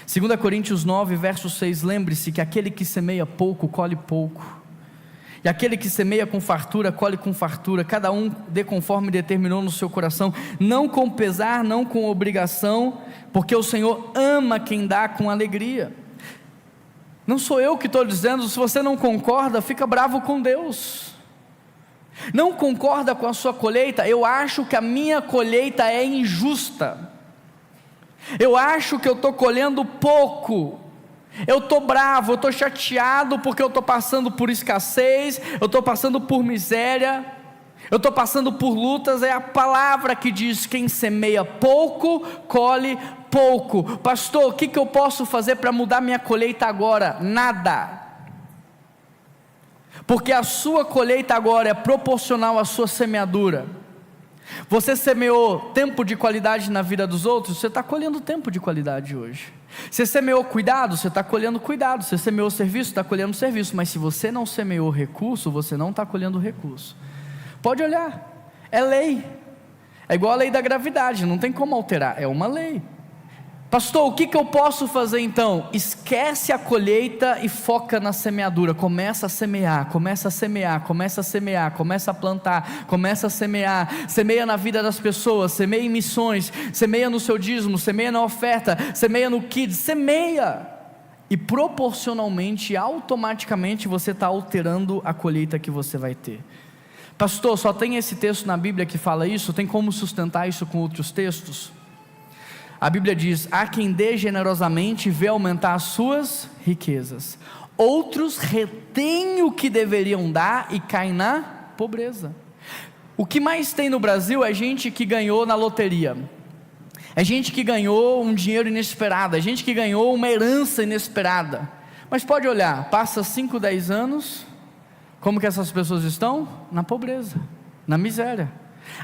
2 Coríntios 9, verso 6, lembre-se que aquele que semeia pouco, colhe pouco, e aquele que semeia com fartura, colhe com fartura. Cada um dê conforme determinou no seu coração, não com pesar, não com obrigação, porque o Senhor ama quem dá com alegria. Não sou eu que estou dizendo. Se você não concorda, fica bravo com Deus. Não concorda com a sua colheita? Eu acho que a minha colheita é injusta, eu acho que eu estou colhendo pouco, eu estou bravo, eu estou chateado porque eu estou passando por escassez, eu estou passando por miséria, eu estou passando por lutas. É a palavra que diz: quem semeia pouco, colhe pouco. Pastor, o que eu posso fazer para mudar minha colheita agora? Nada. Porque a sua colheita agora é proporcional à sua semeadura. Você semeou tempo de qualidade na vida dos outros, você está colhendo tempo de qualidade hoje. Você semeou cuidado, você está colhendo cuidado. Você semeou serviço, está colhendo serviço. Mas se você não semeou recurso, você não está colhendo recurso. Pode olhar, é lei. É igual a lei da gravidade, não tem como alterar, é uma lei. Pastor, o que eu posso fazer então? Esquece a colheita e foca na semeadura. Começa a semear, começa a semear, começa a semear, começa a plantar, começa a semear. Semeia na vida das pessoas, semeia em missões, semeia no seu dízimo, semeia na oferta, semeia no kids, semeia. E proporcionalmente, automaticamente você está alterando a colheita que você vai ter. Pastor, só tem esse texto na Bíblia que fala isso? Tem como sustentar isso com outros textos? A Bíblia diz: há quem dê generosamente e vê aumentar as suas riquezas. Outros retêm o que deveriam dar e caem na pobreza. O que mais tem no Brasil é gente que ganhou na loteria, é gente que ganhou um dinheiro inesperado, é gente que ganhou uma herança inesperada. Mas pode olhar, passa 5, 10 anos, como que essas pessoas estão? Na pobreza, na miséria.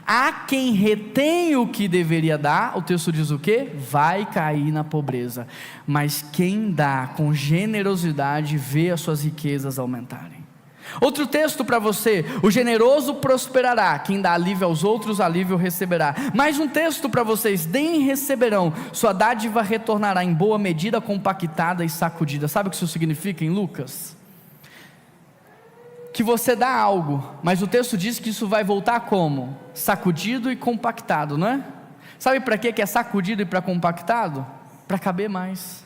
Há quem retém o que deveria dar, o texto diz o quê? Vai cair na pobreza. Mas quem dá com generosidade vê as suas riquezas aumentarem. Outro texto para você: o generoso prosperará, quem dá alívio aos outros, alívio receberá. Mais um texto para vocês: deem e receberão, sua dádiva retornará em boa medida, compactada e sacudida. Sabe o que isso significa em Lucas? Que você dá algo, mas o texto diz que isso vai voltar como? Sacudido e compactado, não é? Sabe para que é sacudido e para compactado? Para caber mais.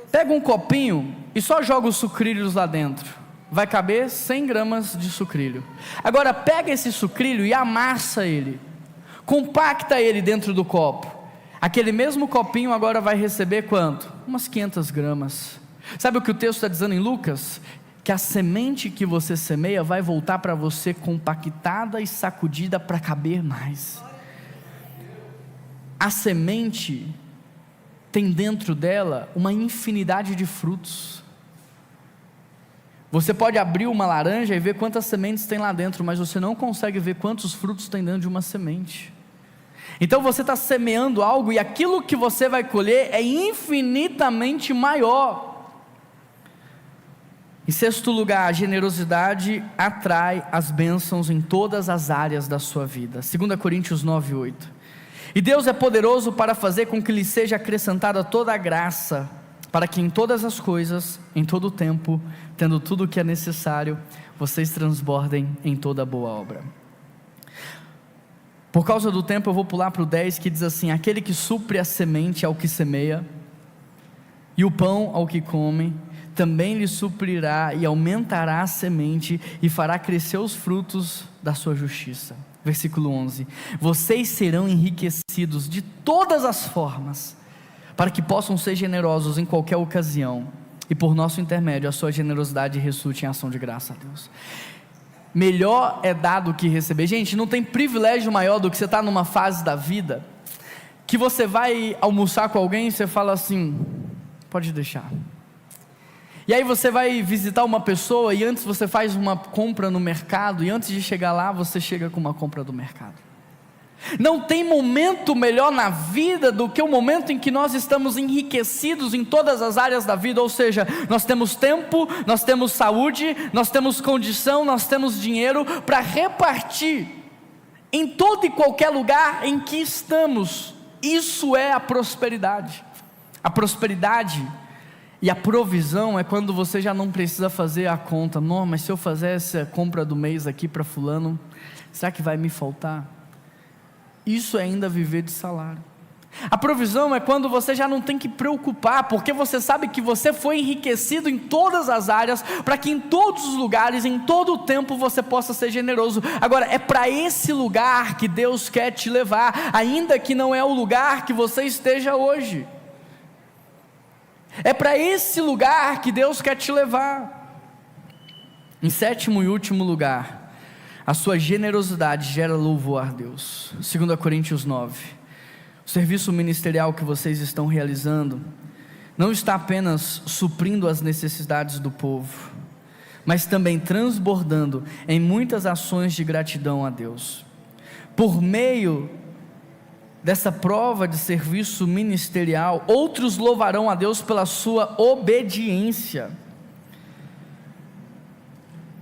Pega um copinho e só joga os sucrilhos lá dentro, vai caber 100 gramas de sucrilho. Agora pega esse sucrilho e amassa ele, compacta ele dentro do copo. Aquele mesmo copinho agora vai receber quanto? Umas 500 gramas. Sabe o que o texto está dizendo em Lucas? Que a semente que você semeia vai voltar para você compactada e sacudida para caber mais. A semente tem dentro dela uma infinidade de frutos. Você pode abrir uma laranja e ver quantas sementes tem lá dentro, mas você não consegue ver quantos frutos tem dentro de uma semente. Então você está semeando algo e aquilo que você vai colher é infinitamente maior. Em sexto lugar, a generosidade atrai as bênçãos em todas as áreas da sua vida. 2 Coríntios 9:8. E Deus é poderoso para fazer com que lhe seja acrescentada toda a graça, para que em todas as coisas, em todo o tempo, tendo tudo o que é necessário, vocês transbordem em toda boa obra. Por causa do tempo eu vou pular para o 10, que diz assim: aquele que supre a semente ao que semeia, e o pão ao que come, também lhe suprirá e aumentará a semente, e fará crescer os frutos da sua justiça. Versículo 11: vocês serão enriquecidos de todas as formas, para que possam ser generosos em qualquer ocasião, e por nosso intermédio a sua generosidade resulte em ação de graça a Deus. Melhor é dar do que receber. Gente, não tem privilégio maior do que você estar numa fase da vida, que você vai almoçar com alguém e você fala assim: pode deixar. E aí você vai visitar uma pessoa e antes você faz uma compra no mercado, e antes de chegar lá você chega com uma compra do mercado. Não tem momento melhor na vida do que o momento em que nós estamos enriquecidos em todas as áreas da vida. Ou seja, nós temos tempo, nós temos saúde, nós temos condição, nós temos dinheiro para repartir em todo e qualquer lugar em que estamos. Isso é a prosperidade. A prosperidade e a provisão é quando você já não precisa fazer a conta. Não, mas se eu fazer essa compra do mês aqui para fulano, será que vai me faltar? Isso é ainda viver de salário. A provisão é quando você já não tem que preocupar, porque você sabe que você foi enriquecido em todas as áreas, para que em todos os lugares, em todo o tempo você possa ser generoso. Agora, é para esse lugar que Deus quer te levar, ainda que não é o lugar que você esteja hoje. É para esse lugar que Deus quer te levar. Em sétimo e último lugar, a sua generosidade gera louvor a Deus. 2 Coríntios 9. O serviço ministerial que vocês estão realizando não está apenas suprindo as necessidades do povo, mas também transbordando em muitas ações de gratidão a Deus. Por meio dessa prova de serviço ministerial, outros louvarão a Deus pela sua obediência.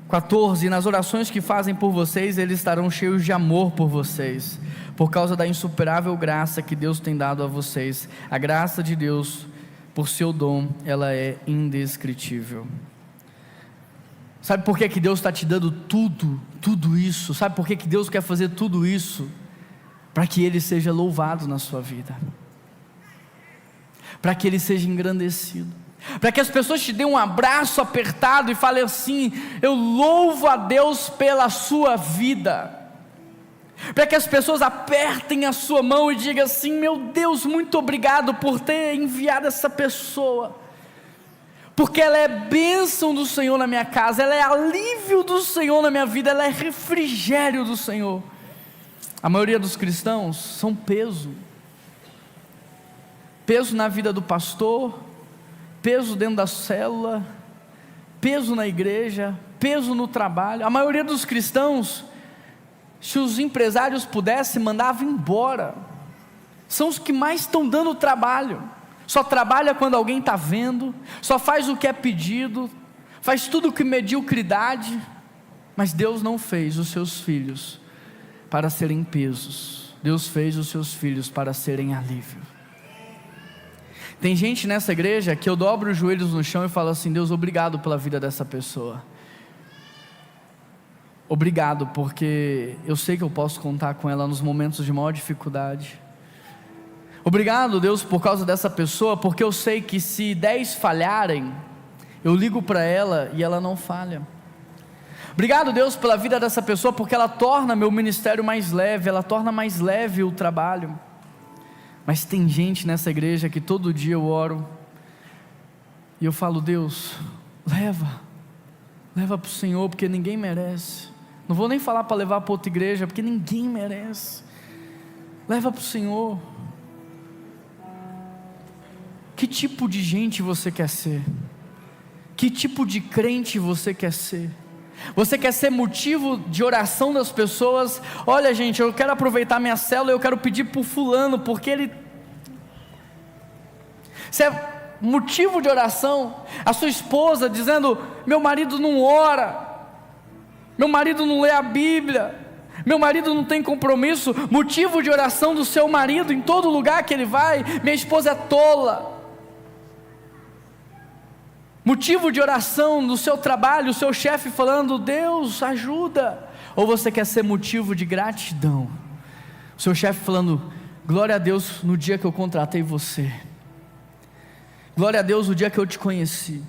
14. Nas orações que fazem por vocês, eles estarão cheios de amor por vocês, por causa da insuperável graça que Deus tem dado a vocês. A graça de Deus, por seu dom, ela é indescritível. Sabe por que Deus está te dando tudo isso? Sabe por que Deus quer fazer tudo isso? Para que Ele seja louvado na sua vida, para que Ele seja engrandecido, para que as pessoas te deem um abraço apertado e falem assim: eu louvo a Deus pela sua vida. para que as pessoas apertem a sua mão e digam assim: meu Deus, muito obrigado por ter enviado essa pessoa, porque ela é bênção do Senhor na minha casa, ela é alívio do Senhor na minha vida, ela é refrigério do Senhor. A maioria dos cristãos são peso na vida do pastor, peso dentro da célula, peso na igreja, peso no trabalho. A maioria dos cristãos, se os empresários pudessem, mandavam embora. São os que mais estão dando trabalho. Só trabalha quando alguém está vendo, só faz o que é pedido, faz tudo que mediocridade. Mas Deus não fez os seus filhos para serem pesos, Deus fez os seus filhos para serem alívio. Tem gente nessa igreja que eu dobro os joelhos no chão e falo assim: Deus, obrigado pela vida dessa pessoa, obrigado, porque eu sei que eu posso contar com ela nos momentos de maior dificuldade. Obrigado, Deus, por causa dessa pessoa, porque eu sei que se 10 falharem, eu ligo para ela e ela não falha. Obrigado, Deus, pela vida dessa pessoa, porque ela torna meu ministério mais leve, ela torna mais leve o trabalho. Mas tem gente nessa igreja que todo dia eu oro e eu falo: Deus, leva para o Senhor, porque ninguém merece. Não vou nem falar para levar para outra igreja, porque ninguém merece. Leva para o Senhor. Que tipo de gente você quer ser? Que tipo de crente você quer ser? Você quer ser motivo de oração das pessoas? Olha, gente, eu quero aproveitar minha célula, eu quero pedir para o fulano, porque ele... Você é motivo de oração? A sua esposa dizendo: meu marido não ora, meu marido não lê a Bíblia, meu marido não tem compromisso. Motivo de oração do seu marido em todo lugar que ele vai: minha esposa é tola. Motivo de oração no seu trabalho, o seu chefe falando: Deus, ajuda. Ou você quer ser motivo de gratidão? O seu chefe falando: glória a Deus no dia que eu contratei você, glória a Deus o dia que eu te conheci,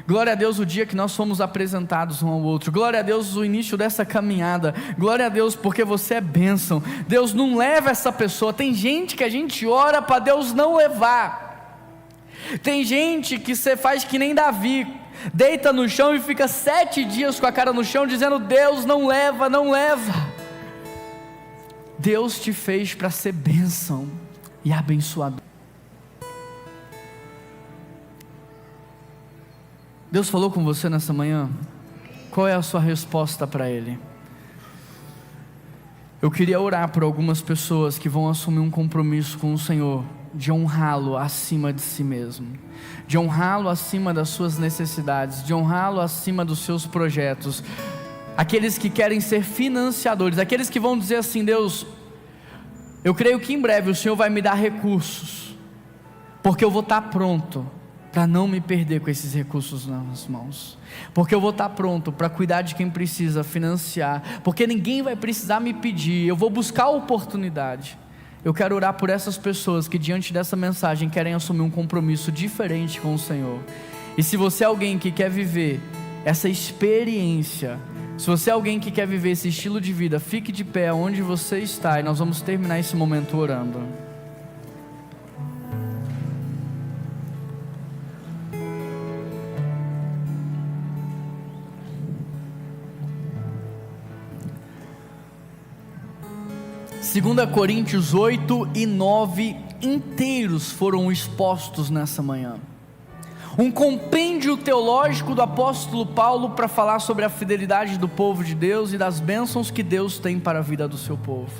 glória a Deus o dia que nós fomos apresentados um ao outro, glória a Deus o início dessa caminhada, glória a Deus porque você é bênção. Deus não leva essa pessoa. Tem gente que a gente ora para Deus não levar. Tem gente que você faz que nem Davi, deita no chão e fica 7 dias com a cara no chão dizendo: Deus, não leva, não leva. Deus te fez para ser bênção e abençoador. Deus falou com você nessa manhã? Qual é a sua resposta para Ele? Eu queria orar por algumas pessoas que vão assumir um compromisso com o Senhor, de honrá-lo acima de si mesmo, de honrá-lo acima das suas necessidades, de honrá-lo acima dos seus projetos. Aqueles que querem ser financiadores, aqueles que vão dizer assim: Deus, eu creio que em breve o Senhor vai me dar recursos, porque eu vou estar pronto para não me perder com esses recursos nas mãos, porque eu vou estar pronto para cuidar de quem precisa, financiar, porque ninguém vai precisar me pedir, eu vou buscar a oportunidade. Eu quero orar por essas pessoas que diante dessa mensagem querem assumir um compromisso diferente com o Senhor. E se você é alguém que quer viver essa experiência, se você é alguém que quer viver esse estilo de vida, fique de pé onde você está e nós vamos terminar esse momento orando. Segunda Coríntios 8 e 9 inteiros foram expostos nessa manhã. Um compêndio teológico do apóstolo Paulo para falar sobre a fidelidade do povo de Deus e das bênçãos que Deus tem para a vida do seu povo.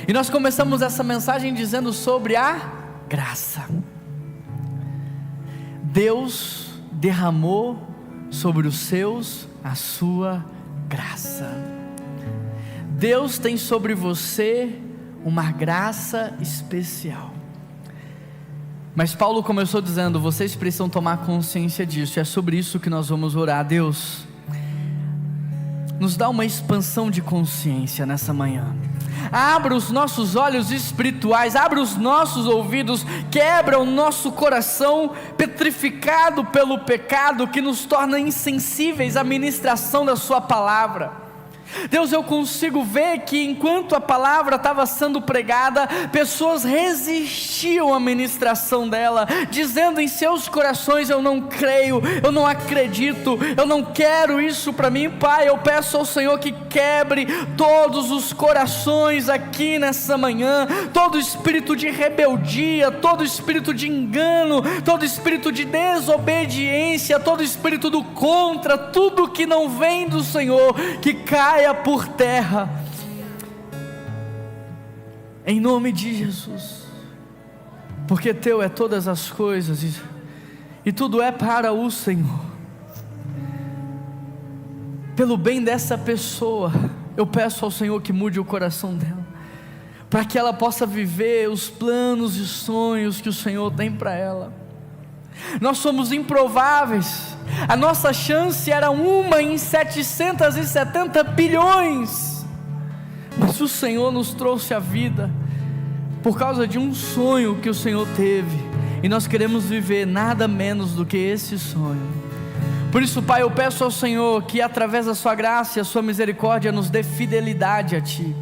E nós começamos essa mensagem dizendo sobre a graça. Deus derramou sobre os seus a sua graça. Deus tem sobre você uma graça especial. Mas Paulo começou dizendo: vocês precisam tomar consciência disso. E é sobre isso que nós vamos orar. Deus, nos dá uma expansão de consciência nessa manhã. Abra os nossos olhos espirituais, abra os nossos ouvidos, quebra o nosso coração petrificado pelo pecado, que nos torna insensíveis à ministração da sua palavra. Deus, eu consigo ver que enquanto a palavra estava sendo pregada, pessoas resistiam à ministração dela, dizendo em seus corações: eu não creio, eu não acredito, eu não quero isso para mim. Pai, eu peço ao Senhor que quebre todos os corações aqui nessa manhã, todo espírito de rebeldia, todo espírito de engano, todo espírito de desobediência, todo espírito do contra, tudo que não vem do Senhor, que caia por terra, em nome de Jesus, porque teu é todas as coisas, e tudo é para o Senhor. Pelo bem dessa pessoa, eu peço ao Senhor que mude o coração dela, para que ela possa viver os planos e sonhos que o Senhor tem para ela. Nós somos improváveis, a nossa chance era 1 em 770 bilhões, mas o Senhor nos trouxe a vida, por causa de um sonho que o Senhor teve, e nós queremos viver nada menos do que esse sonho. Por isso, Pai, eu peço ao Senhor que através da sua graça e a sua misericórdia nos dê fidelidade a Ti,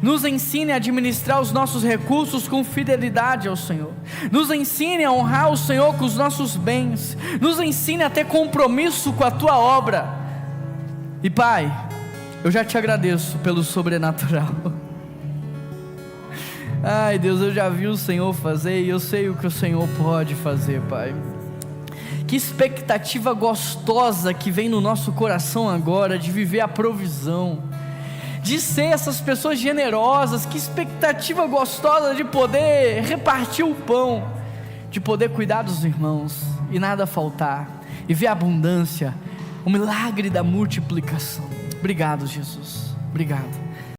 nos ensine a administrar os nossos recursos com fidelidade ao Senhor, nos ensine a honrar o Senhor com os nossos bens, nos ensine a ter compromisso com a Tua obra. E Pai, eu já Te agradeço pelo sobrenatural. Ai Deus, eu já vi o Senhor fazer, e eu sei o que o Senhor pode fazer, Pai. Que expectativa gostosa que vem no nosso coração agora, de viver a provisão, de ser essas pessoas generosas. Que expectativa gostosa de poder repartir o pão, de poder cuidar dos irmãos e nada faltar, e ver a abundância, o milagre da multiplicação. Obrigado, Jesus, obrigado.